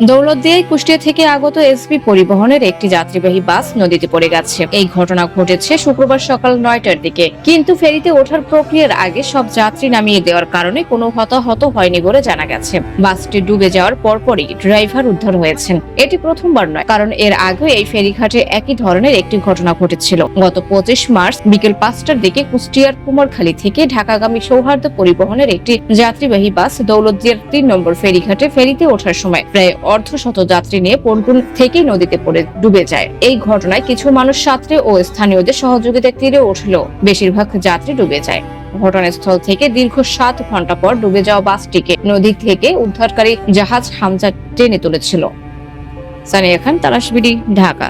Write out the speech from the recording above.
দৌলতদিয়ায় কুষ্টিয়া থেকে আগত এসবি পরিবহনের একটি যাত্রীবাহী বাস নদীতে পড়ে গেছে। এই ঘটনা ঘটেছে শুক্রবার সকাল 9টার দিকে। কিন্তু ফেরিতে ওঠার প্রক্রিয়ার আগে সব যাত্রী নামিয়ে দেওয়ার কারণে কোনো হতাহত হয়নি বলে জানা গেছে। বাসটি ডুবে যাওয়ার পরপরই ড্রাইভার উদ্ধার হয়েছেন। এটি প্রথমবার নয়, কারণ এর আগে এই ফেরিঘাটে একই ধরনের একটি ঘটনা ঘটেছিল। গত 25 মার্চ বিকেল 5টার দিকে কুষ্টিয়ার কুমারখালী থেকে ঢাকাগামী সৌহার্দ্য পরিবহনের একটি যাত্রীবাহী বাস দৌলতদিয়ার 3 নম্বর ফেরিতে ওঠার সময় প্রায় অর্ধশত যাত্রী নিয়ে পন্টুন থেকে নদীতে পড়ে ডুবে যায়। এই ঘটনায় কিছু মানুষ সাঁতরে ও স্থানীয়দের সহযোগিতায় তীরে উঠলেও বেশিরভাগ যাত্রী ডুবে যায়। ঘটনাস্থল থেকে দীর্ঘ 7 ঘন্টা পর ডুবে যাওয়া বাসটিকে নদী থেকে উদ্ধারকারী জাহাজ হামজা টেনে তুলেছিল। সানিয়া খান, তারাশ বিডি, ঢাকা।